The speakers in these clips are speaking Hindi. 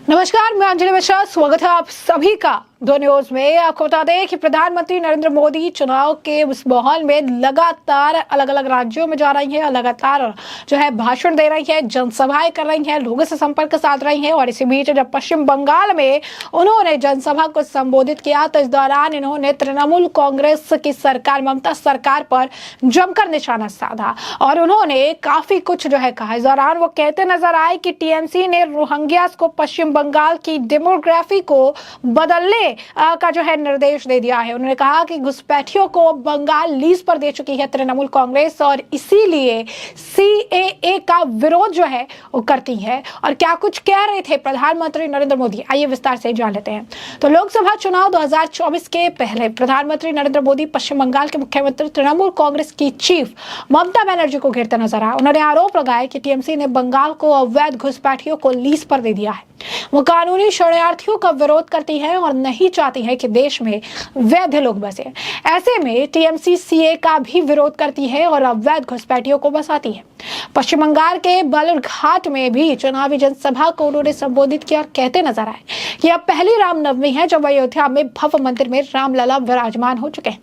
नमस्कार, मैं अंजलि मिश्रा। स्वागत है आप सभी का दो न्यूज में। आपको बता दें कि प्रधानमंत्री नरेंद्र मोदी चुनाव के उस माहौल में लगातार अलग अलग राज्यों में जा रही हैं, लगातार जो है भाषण दे रही है, जनसभाएं कर रही हैं, लोगों से संपर्क साध रही हैं। और इसी बीच जब पश्चिम बंगाल में उन्होंने जनसभा को संबोधित किया तो इस दौरान इन्होंने तृणमूल कांग्रेस की सरकार, ममता सरकार पर जमकर निशाना साधा और उन्होंने काफी कुछ जो है कहा। इस दौरान वो कहते नजर आए कि टीएमसी ने रोहिंग्यास को पश्चिम बंगाल की डेमोग्राफी को बदलने का जो है निर्देश दे दिया है। उन्होंने कहा कि घुसपैठियों को बंगाल लीज पर दे चुकी है तृणमूल कांग्रेस और इसीलिए सीएए का विरोध जो है वो करती है। और क्या कुछ कह रहे थे प्रधानमंत्री नरेंद्र मोदी, आइए विस्तार से जान लेते हैं। तो लोकसभा चुनाव 2024 के पहले प्रधानमंत्री नरेंद्र मोदी पश्चिम बंगाल के मुख्यमंत्री तृणमूल कांग्रेस की चीफ ममता बनर्जी को घेरते नजर आए। उन्होंने आरोप लगाया कि टीएमसी ने बंगाल को अवैध घुसपैठियों को लीज पर दे दिया है। वो कानूनी शरणार्थियों का विरोध करती है और नहीं चाहती है कि देश में वैध लोग बसे। ऐसे में टीएमसी सीए का भी विरोध करती है और अवैध घुसपैठियों को बसाती है। पश्चिम बंगाल के बालूरघाट में भी चुनावी जनसभा को उन्होंने संबोधित किया और कहते नजर आए कि अब पहली रामनवमी है जब अयोध्या में भव्य मंदिर में रामलला विराजमान हो चुके हैं।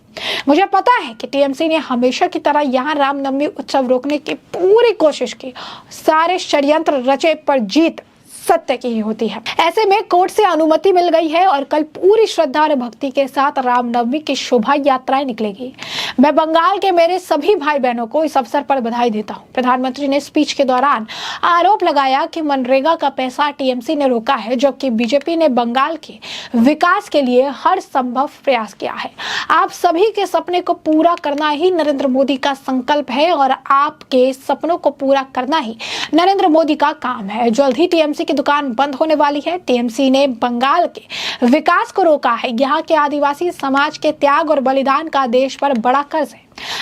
मुझे पता है कि टीएमसी ने हमेशा की तरह यहाँ रामनवमी उत्सव रोकने की पूरी कोशिश की। सारे षड्यंत्र रचे पर जीत सत्य की ही होती है। ऐसे में कोर्ट से अनुमति मिल गई है और कल पूरी श्रद्धा और भक्ति के साथ रामनवमी की शोभा यात्राएं निकलेगी। मैं बंगाल के मेरे सभी भाई बहनों को इस अवसर पर बधाई देता हूं। प्रधानमंत्री ने स्पीच के दौरान आरोप लगाया कि मनरेगा का पैसा टीएमसी ने रोका है, जबकि बीजेपी ने बंगाल के विकास के लिए हर संभव प्रयास किया है। आप सभी के सपने को पूरा करना ही नरेंद्र मोदी का संकल्प है और आपके सपनों को पूरा करना ही नरेंद्र मोदी का काम है। जल्द ही टीएमसी दुकान बंद होने वाली है। टीएमसी ने बंगाल के विकास को रोका है। यहाँ के आदिवासी समाज के त्याग और बलिदान का देश पर बड़ा कर्ज है।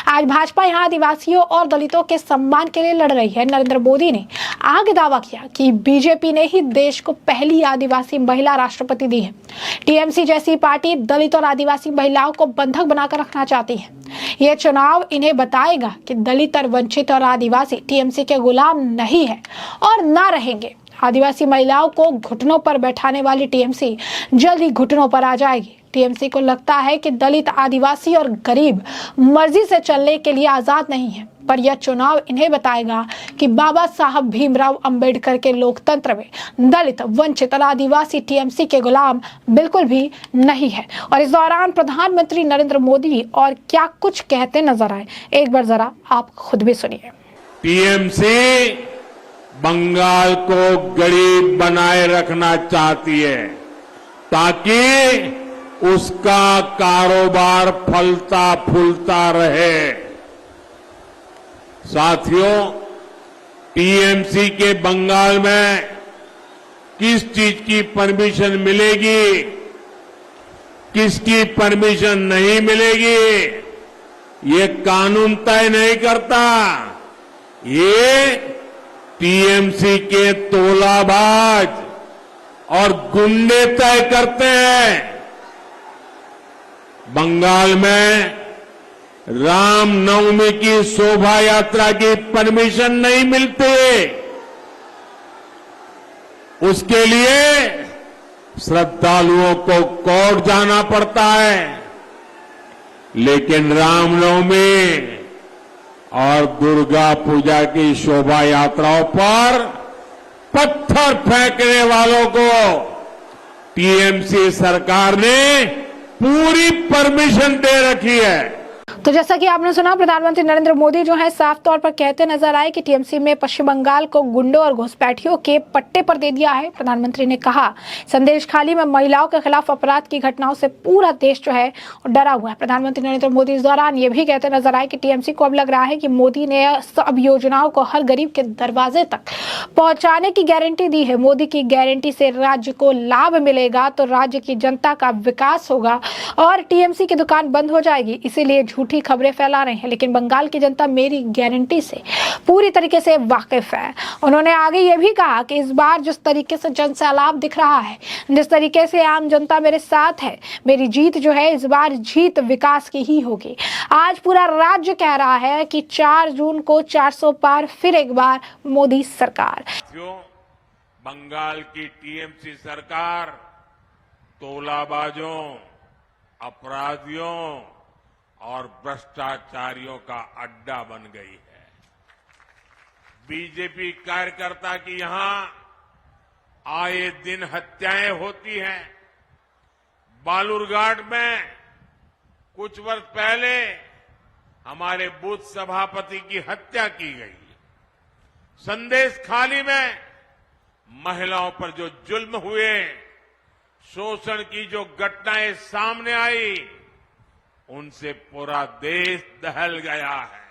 आज भाजपा यहाँ आदिवासियों और दलितों के सम्मान के लिए लड़ रही है। नरेंद्र मोदी ने आगे दावा किया कि बीजेपी ने ही देश को पहली आदिवासी महिला राष्ट्रपति दी है। टीएमसी जैसी पार्टी दलित और आदिवासी महिलाओं को बंधक बनाकर रखना चाहती है। यह चुनाव इन्हें बताएगा कि दलित और वंचित और आदिवासी टीएमसी के गुलाम नहीं है और ना रहेंगे। आदिवासी महिलाओं को घुटनों पर बैठाने वाली टीएमसी जल्द ही घुटनों पर आ जाएगी। टीएमसी को लगता है कि दलित, आदिवासी और गरीब मर्जी से चलने के लिए आजाद नहीं है, पर यह चुनाव इन्हें बताएगा कि बाबा साहब भीमराव अंबेडकर के लोकतंत्र में दलित, वंचित और आदिवासी टीएमसी के गुलाम बिल्कुल भी नहीं है। और इस दौरान प्रधानमंत्री नरेंद्र मोदी और क्या कुछ कहते नजर आए, एक बार जरा आप खुद भी सुनिए। टीएमसी बंगाल को गरीब बनाए रखना चाहती है ताकि उसका कारोबार फलता फूलता रहे। साथियों, टीएमसी के बंगाल में किस चीज की परमिशन मिलेगी, किसकी परमिशन नहीं मिलेगी, ये कानून तय नहीं करता। ये टीएमसी के तोलाबाज और गुंडे तय करते हैं। बंगाल में रामनवमी की शोभा यात्रा की परमिशन नहीं मिलती। उसके लिए श्रद्धालुओं को कोर्ट जाना पड़ता है, लेकिन रामनवमी और दुर्गा पूजा की शोभा यात्राओं पर पत्थर फेंकने वालों को टीएमसी सरकार ने पूरी परमिशन दे रखी है। तो जैसा कि आपने सुना, प्रधानमंत्री नरेंद्र मोदी जो है साफ तौर पर कहते नजर आए कि टीएमसी में पश्चिम बंगाल को गुंडों और घुसपैठियों के पट्टे पर दे दिया है। प्रधानमंत्री ने कहा, संदेश खाली में महिलाओं के खिलाफ अपराध की घटनाओं से पूरा देश जो है डरा हुआ है। प्रधानमंत्री नरेंद्र मोदी इस दौरान ये भी कहते नजर आए कि टीएमसी को अब लग रहा है कि मोदी ने सब योजनाओं को हर गरीब के दरवाजे तक पहुंचाने की गारंटी दी है। मोदी की गारंटी से राज्य को लाभ मिलेगा तो राज्य की जनता का विकास होगा और टीएमसी की दुकान बंद हो जाएगी। इसीलिए झूठी खबरें फैला रहे हैं, लेकिन बंगाल की जनता मेरी गारंटी से पूरी तरीके से वाकिफ है। उन्होंने आगे ये भी कहा कि इस बार जिस तरीके से जन सैलाब दिख रहा है, जिस तरीके से आम जनता मेरे साथ है, मेरी जीत जो है इस बार जीत विकास की ही होगी। आज पूरा राज्य कह रहा है कि 4 जून को 400 पार फिर एक बार मोदी सरकार। बंगाल की टीएमसी सरकार तोलाबाजों, अपराधियों और भ्रष्टाचारियों का अड्डा बन गई है। बीजेपी कार्यकर्ता की यहां आए दिन हत्याएं होती हैं। बालूरघाट में कुछ वर्ष पहले हमारे बूथ सभापति की हत्या की गई। संदेश खाली में महिलाओं पर जो जुल्म हुए, शोषण की जो घटनाएं सामने आई, उनसे पूरा देश दहल गया है।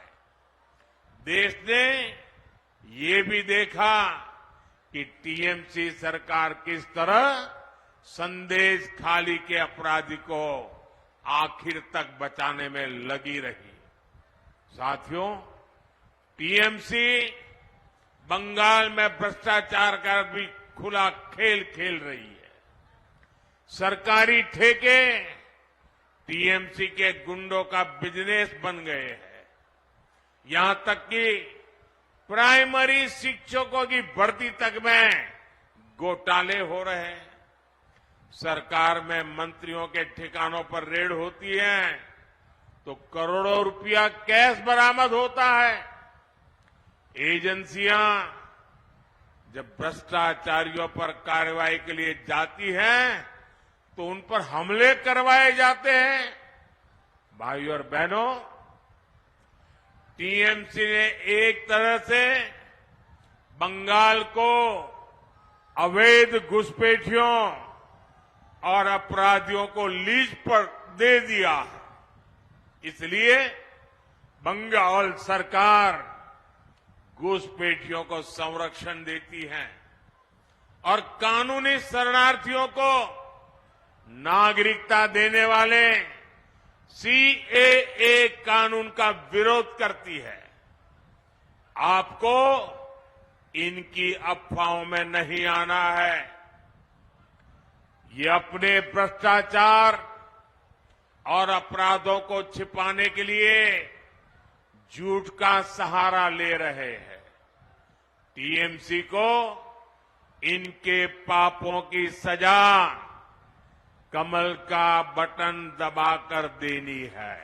देश ने ये भी देखा कि टीएमसी सरकार किस तरह संदेश खाली के अपराधी को आखिर तक बचाने में लगी रही। साथियों, टीएमसी बंगाल में भ्रष्टाचार का भी खुला खेल खेल रही है। सरकारी ठेके टीएमसी के गुंडों का बिजनेस बन गए हैं। यहां तक कि प्राइमरी शिक्षकों की भर्ती तक में घोटाले हो रहे हैं। सरकार में मंत्रियों के ठिकानों पर रेड होती है तो करोड़ों रुपया कैश बरामद होता है। एजेंसियां जब भ्रष्टाचारियों पर कार्रवाई के लिए जाती हैं तो उन पर हमले करवाए जाते हैं। भाइयों और बहनों, टीएमसी ने एक तरह से बंगाल को अवैध घुसपैठियों और अपराधियों को लीज पर दे दिया है। इसलिए बंगाल सरकार घुसपैठियों को संरक्षण देती है और कानूनी शरणार्थियों को नागरिकता देने वाले सीएए कानून का विरोध करती है। आपको इनकी अफवाहों में नहीं आना है। ये अपने भ्रष्टाचार और अपराधों को छिपाने के लिए झूठ का सहारा ले रहे हैं। टीएमसी को इनके पापों की सजा कमल का बटन दबाकर देनी है।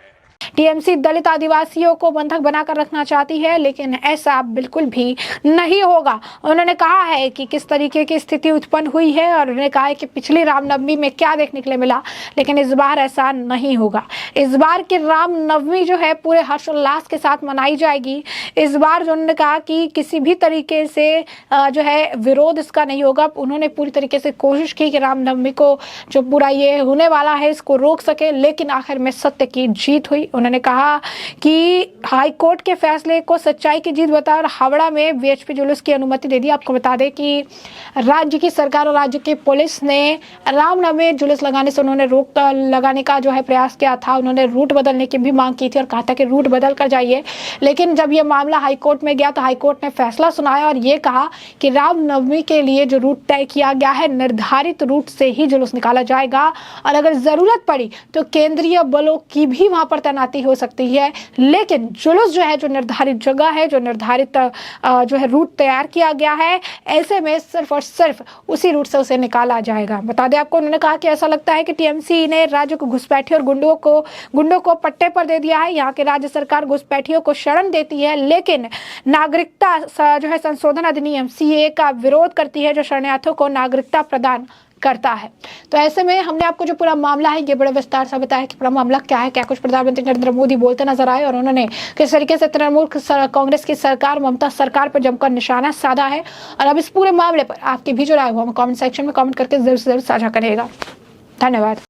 टीएमसी दलित आदिवासियों को बंधक बनाकर रखना चाहती है, लेकिन ऐसा बिल्कुल भी नहीं होगा। उन्होंने कहा है कि किस तरीके की स्थिति उत्पन्न हुई है और उन्होंने कहा है कि पिछली रामनवमी में क्या देखने के लिए मिला, लेकिन इस बार ऐसा नहीं होगा। इस बार की रामनवमी जो है पूरे हर्षोल्लास के साथ मनाई जाएगी। इस बार जो उन्होंने कहा कि किसी भी तरीके से जो है विरोध इसका नहीं होगा। उन्होंने पूरी तरीके से कोशिश की कि रामनवमी को जो पूरा ये होने वाला है इसको रोक सके, लेकिन आखिर में सत्य की जीत हुई। उन्होंने कहा कि हाई कोर्ट के फैसले को सच्चाई की जीत बताया और हावड़ा में वीएचपी जुलूस की अनुमति दे दी। आपको बता दें कि राज्य की सरकार और राज्य की पुलिस ने रामनवमी जुलूस लगाने से उन्होंने रोक लगाने का जो है प्रयास किया था। उन्होंने रूट बदलने की भी मांग की थी और कहा था कि रूट बदल कर जाइए, लेकिन जब यह मामला हाईकोर्ट में गया तो हाईकोर्ट ने फैसला सुनाया और ये कहा कि रामनवमी के लिए जो रूट तय किया गया है निर्धारित रूट से ही जुलूस निकाला जाएगा और अगर जरूरत पड़ी तो केंद्रीय बलों की भी वहां पर तैनाती हो सकती है, लेकिन जुलूस जो है जो निर्धारित जगह है, जो निर्धारित जो है रूट तैयार किया गया है, ऐसे में सिर्फ और सिर्फ उसी रूट से उसे निकाला जाएगा। बता दें आपको, उन्होंने कहा कि ऐसा लगता है कि टीएमसी ने राज्य को घुसपैठी और गुंडों को पट्टे पर दे दिया है। यहाँ की राज्य सरकार घुसपैठियों को शरण देती है, लेकिन नागरिकता जो है संशोधन अधिनियम सीएए का विरोध करती है, जो शरणार्थियों को नागरिकता प्रदान करता है। तो ऐसे में हमने आपको जो पूरा मामला है ये बड़े विस्तार से बताया कि पूरा मामला क्या है, क्या कुछ प्रधानमंत्री नरेंद्र मोदी बोलते नजर आए और उन्होंने किस तरीके से तृणमूल कांग्रेस की सरकार, ममता सरकार पर जमकर निशाना साधा है। और अब इस पूरे मामले पर आपकी भी जो राय हो कमेंट सेक्शन में कमेंट करके जरूर से जरूर साझा करिएगा। धन्यवाद।